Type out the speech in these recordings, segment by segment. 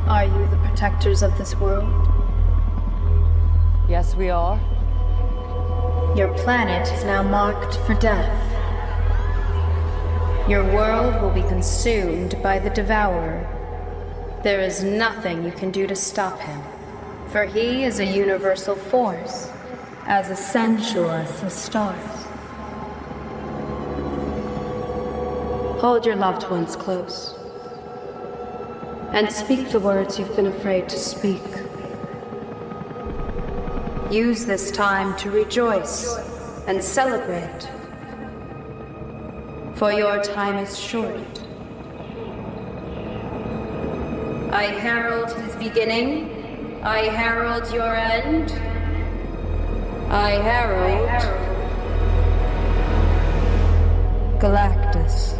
Are you the protectors of this world? Yes, we are. Your planet is now marked for death. Your world will be consumed by the Devourer. There is nothing you can do to stop him, for he is a universal force, as essential as the stars. Hold your loved ones close, and speak the words you've been afraid to speak. Use this time to rejoice and celebrate, for your time is short. I herald his beginning, I herald your end, I herald Galactus.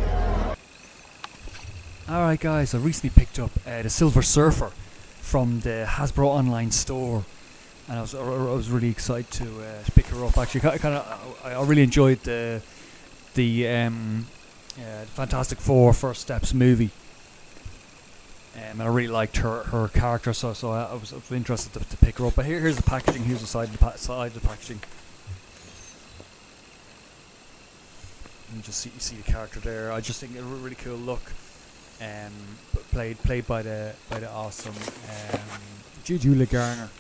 Alright guys, I recently picked up the Silver Surfer from the Hasbro online store, and I was really excited to pick her up. Actually, I really enjoyed the Fantastic Four First Steps movie, and I really liked her character, so I was interested to pick her up. But here's the packaging. Here's the side of the packaging. You just see the character there. I just think a really cool look. Played by the awesome Julia Garner.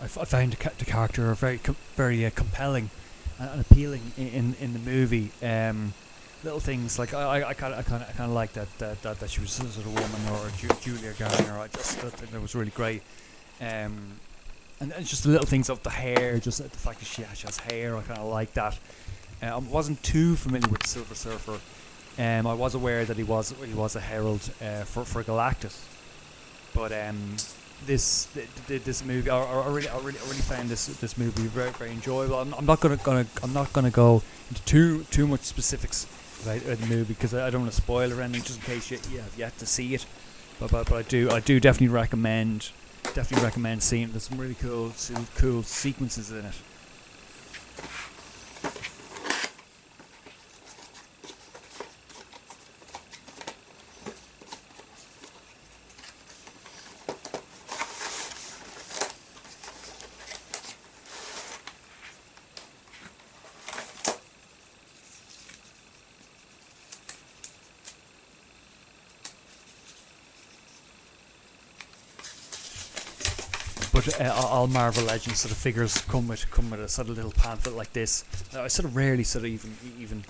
I found the character very compelling and appealing in the movie. Little things like I kind of like that she was sort of a woman, or Julia Garner. I just thought that was really great. And just the little things of the hair, just the fact that she has hair. I kind of like that. I wasn't too familiar with the Silver Surfer. I was aware that he was a herald for Galactus, but this movie, I really found this movie very enjoyable. I'm not gonna go into too much specifics about the movie, because I don't want to spoil or anything, just in case you have yet to see it. But I do definitely recommend seeing it. There's some really cool sequences in it. But all Marvel Legends sort of figures come with a sort of little pamphlet like this. I sort of rarely even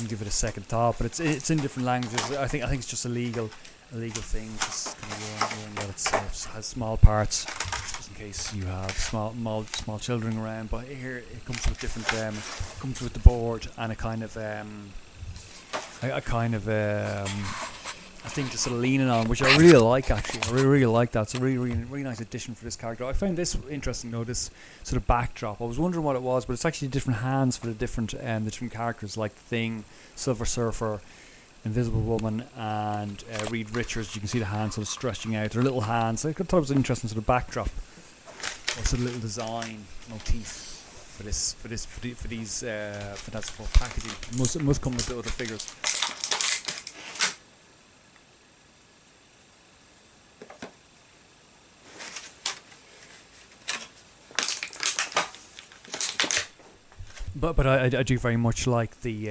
give it a second thought, but it's in different languages. I think it's just a legal thing. Just kind of warning that it has small parts, just in case you have small children around. But here it comes with different. Comes with the board and a kind of I think to sort of leaning on, which I really like actually. I really like that. It's a really nice addition for this character. I found this interesting though, this sort of backdrop. I was wondering what it was, but it's actually different hands for the different characters, like Thing, Silver Surfer, Invisible Woman, and Reed Richards. You can see the hands sort of stretching out. They're little hands. I thought it was an interesting sort of backdrop, or sort of little design motif for these Fantastic Four packaging. It must come with the other figures. But I do very much like the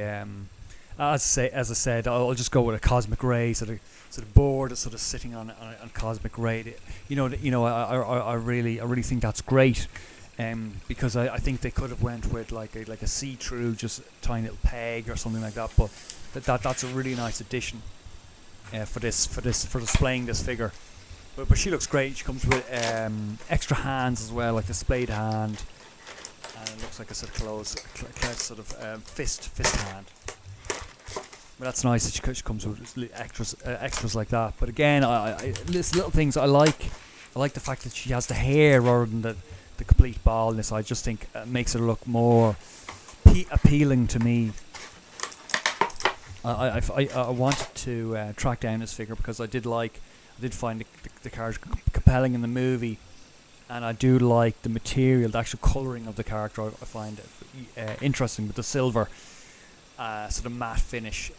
as I said, I'll just go with a cosmic ray sort of board that's sort of sitting on cosmic ray. I really think that's great, because I think they could have went with like a see-through, just tiny little peg or something like that. But that's a really nice addition for displaying this figure. But she looks great. She comes with extra hands as well, like the splayed hand. And it looks like a sort of closed fist hand. But that's nice that she comes with extras like that. But again, there's little things I like. I like the fact that she has the hair rather than the complete baldness. I just think it makes her look more appealing to me. I wanted to track down this figure because I did find the character compelling in the movie. And I do like the material, the actual colouring of the character. I find it interesting with the silver sort of matte finish.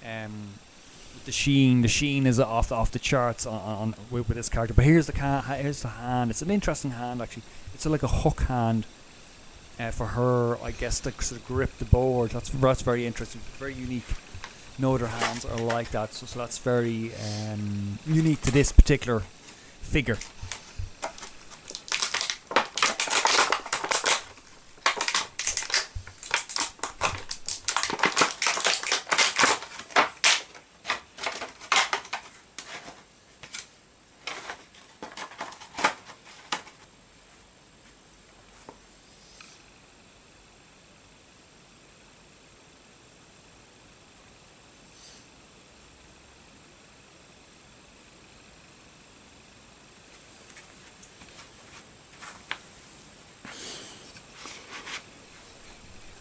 The sheen is off the charts with this character. But here's the hand. It's an interesting hand actually. It's like a hook hand for her, I guess, to sort of grip the board. That's very interesting. Very unique. No other hands are like that. So that's very unique to this particular figure.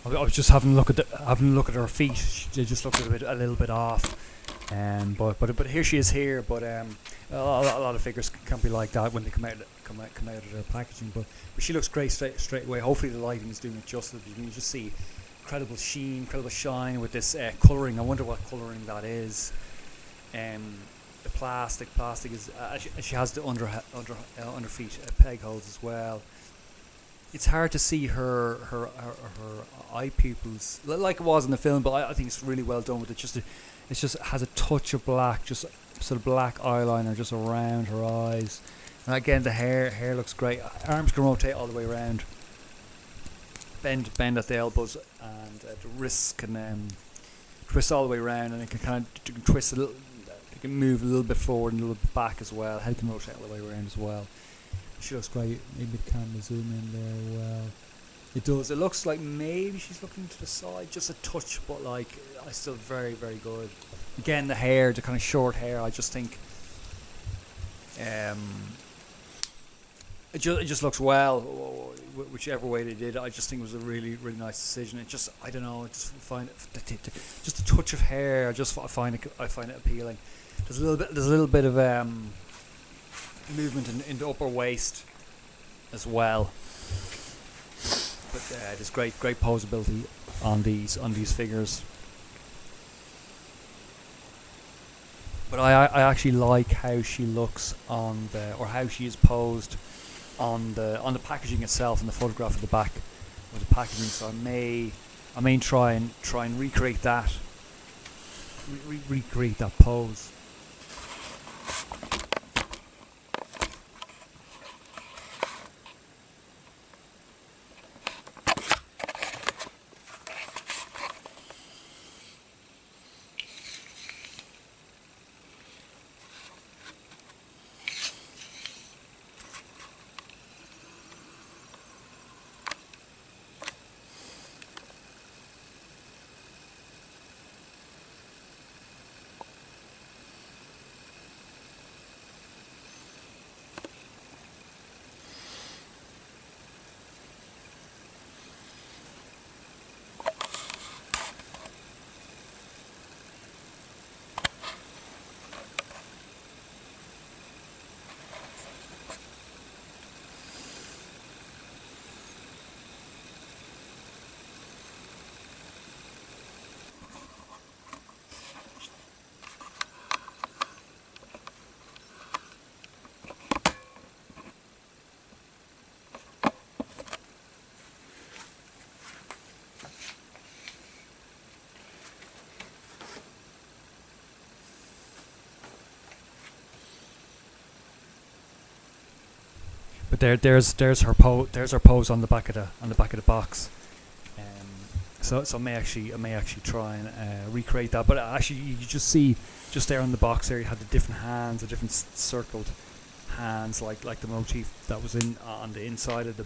I was just having a look at her feet. She just looked a little bit off. But here she is here. But a lot of figures can't be like that when they come out of their packaging. But she looks great straight away. Hopefully the lighting is doing it justice. You can just see incredible sheen, incredible shine with this colouring. I wonder what colouring that is. The plastic is. She has the under feet peg holes as well. It's hard to see her eye pupils like it was in the film, but I think it's really well done with it. It just has a touch of black, just sort of black eyeliner just around her eyes. And again, the hair looks great. Arms can rotate all the way around. Bend at the elbows, and the wrists can twist all the way around, and it can kind of twist a little. It can move a little bit forward and a little bit back as well. Head can rotate all the way around as well. She looks great. Maybe the camera zoom in there. Well, it does. It looks like maybe she's looking to the side, just a touch, but like I still very, very good. Again, the hair, the kind of short hair. I just think, it just looks well, whichever way they did. I just think it was a really, really nice decision. It just, I don't know. I just find it just a touch of hair. I find it appealing. There's a little bit of movement in the upper waist as well, but there's great posability on these figures. But I actually like how she looks or how she is posed on the packaging itself, and the photograph at the back of the packaging. So I may try and recreate that recreate that pose. But there's her pose on the back of the box. So I may actually try and recreate that. But actually, you just see just there on the box there, you had the different hands, the different circled hands, like the motif that was on the inside of the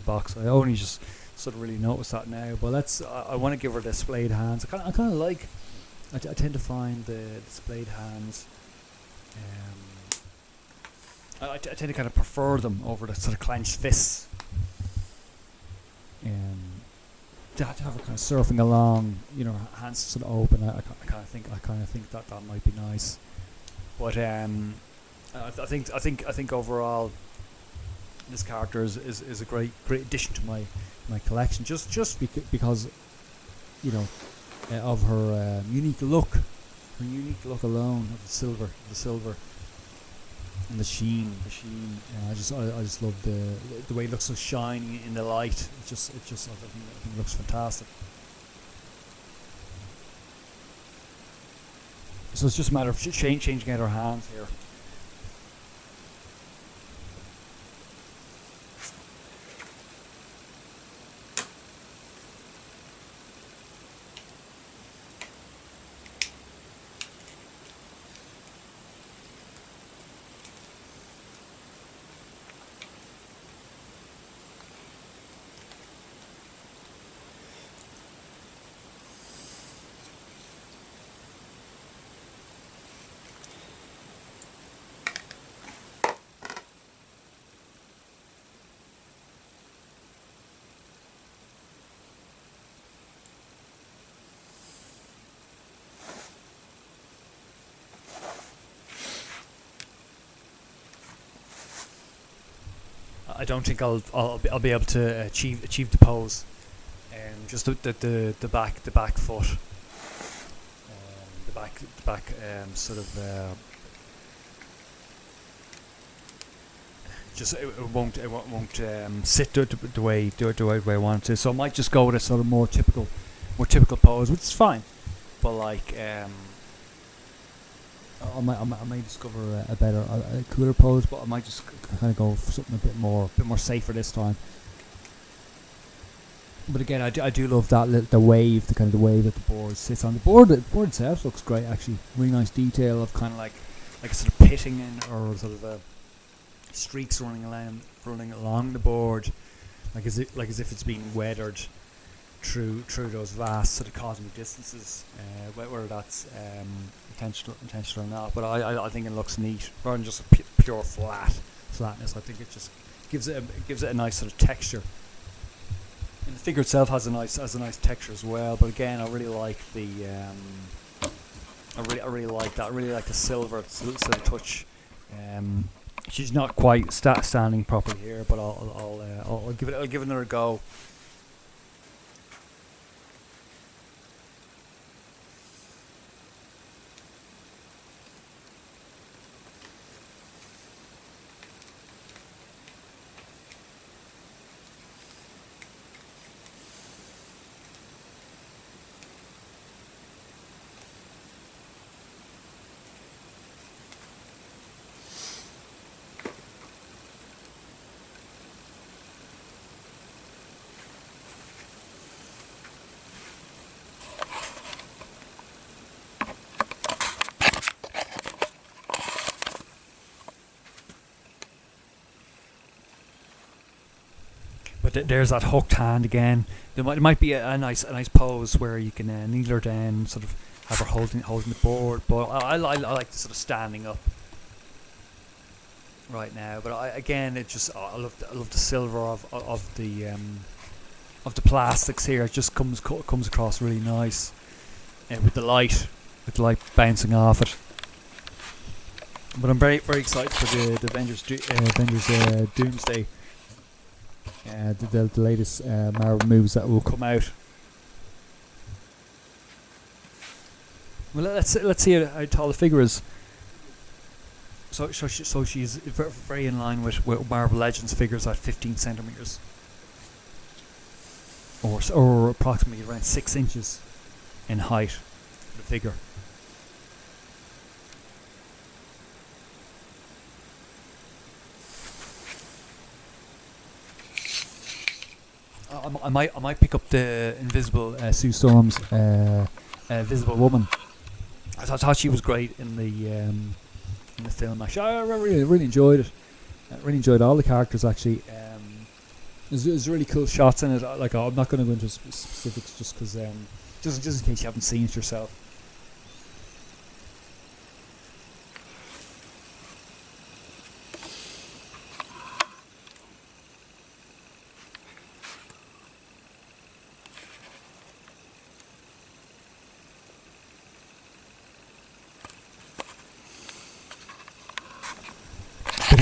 box. I only just sort of really noticed that now. But I want to give her the displayed hands. I kind of like. I tend to find the displayed hands. I tend to kind of prefer them over the sort of clenched fists. To have her kind of surfing along, her hands sort of open. I kind of think that might be nice. But I think overall, this character is a great addition to my collection. Just because of her unique look. her unique look alone of the silver, and the sheen. I just love the way it looks so shiny in the light. I think it looks fantastic. So it's just a matter of changing out our hands here. I don't think I'll be able to achieve the pose. Just the back foot, the back sort of just it won't sit the way I want it to. So I might just go with a sort of more typical pose, which is fine. But like I might discover a better, a cooler pose, but I might just kind of go for something a bit more safer this time. But again, I do love that the wave that the board sits on. The board itself looks great, actually. Really nice detail of kind of like a sort of pitting in, or sort of streaks running along the board, like as if it's being weathered through those vast sort of cosmic distances, whether that's intentional or not. But I think it looks neat rather than just a pure flatness. I think it just gives it a nice sort of texture. And the figure itself has a nice texture as well. But again, I really like the I really like that. I really like the silver touch. She's not quite standing properly here, but I'll give it another go. But there's that hooked hand again. There might be a nice pose where you can kneel her down, sort of have her holding the board. But I like the sort of standing up right now. But I love the silver of the plastics here. It just comes across really nice, with the light bouncing off it. But I'm very excited for the Avengers Doomsday. The latest Marvel movies that will come out. Well, let's see how tall the figure is. So she's very in line with Marvel Legends figures at 15 centimeters, or approximately around 6 inches in height for the figure. I might pick up the Invisible Sue Storm's Visible Woman. I thought she was great in the film. Actually, I really enjoyed it. I really enjoyed all the characters. Actually, there's really cool shots in it. Like, I'm not going to go into specifics just because just in case you haven't seen it yourself.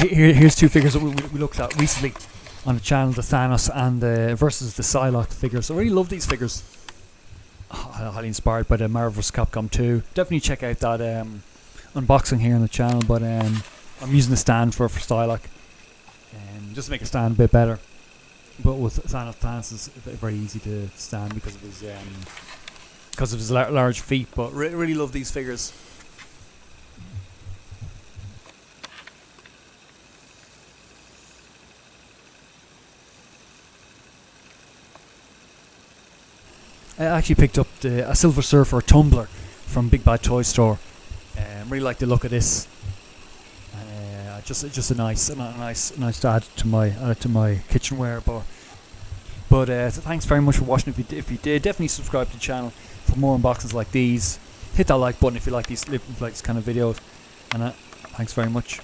Here's two figures that we looked at recently on the channel: the Thanos and the versus the Psylocke figures. So I really love these figures. I highly inspired by the Marvel vs. Capcom 2. Definitely check out that unboxing here on the channel. But I'm using the stand for Stylock, just to make it stand a bit better. But with Thanos is very easy to stand because of his large feet. But really love these figures. I actually picked up a Silver Surfer tumbler from Big Bad Toy Store. Really like the look of this. Just a nice to add to my kitchenware. But thanks very much for watching. If you did, definitely subscribe to the channel for more unboxings like these. Hit that like button if you like these kind of videos. And thanks very much.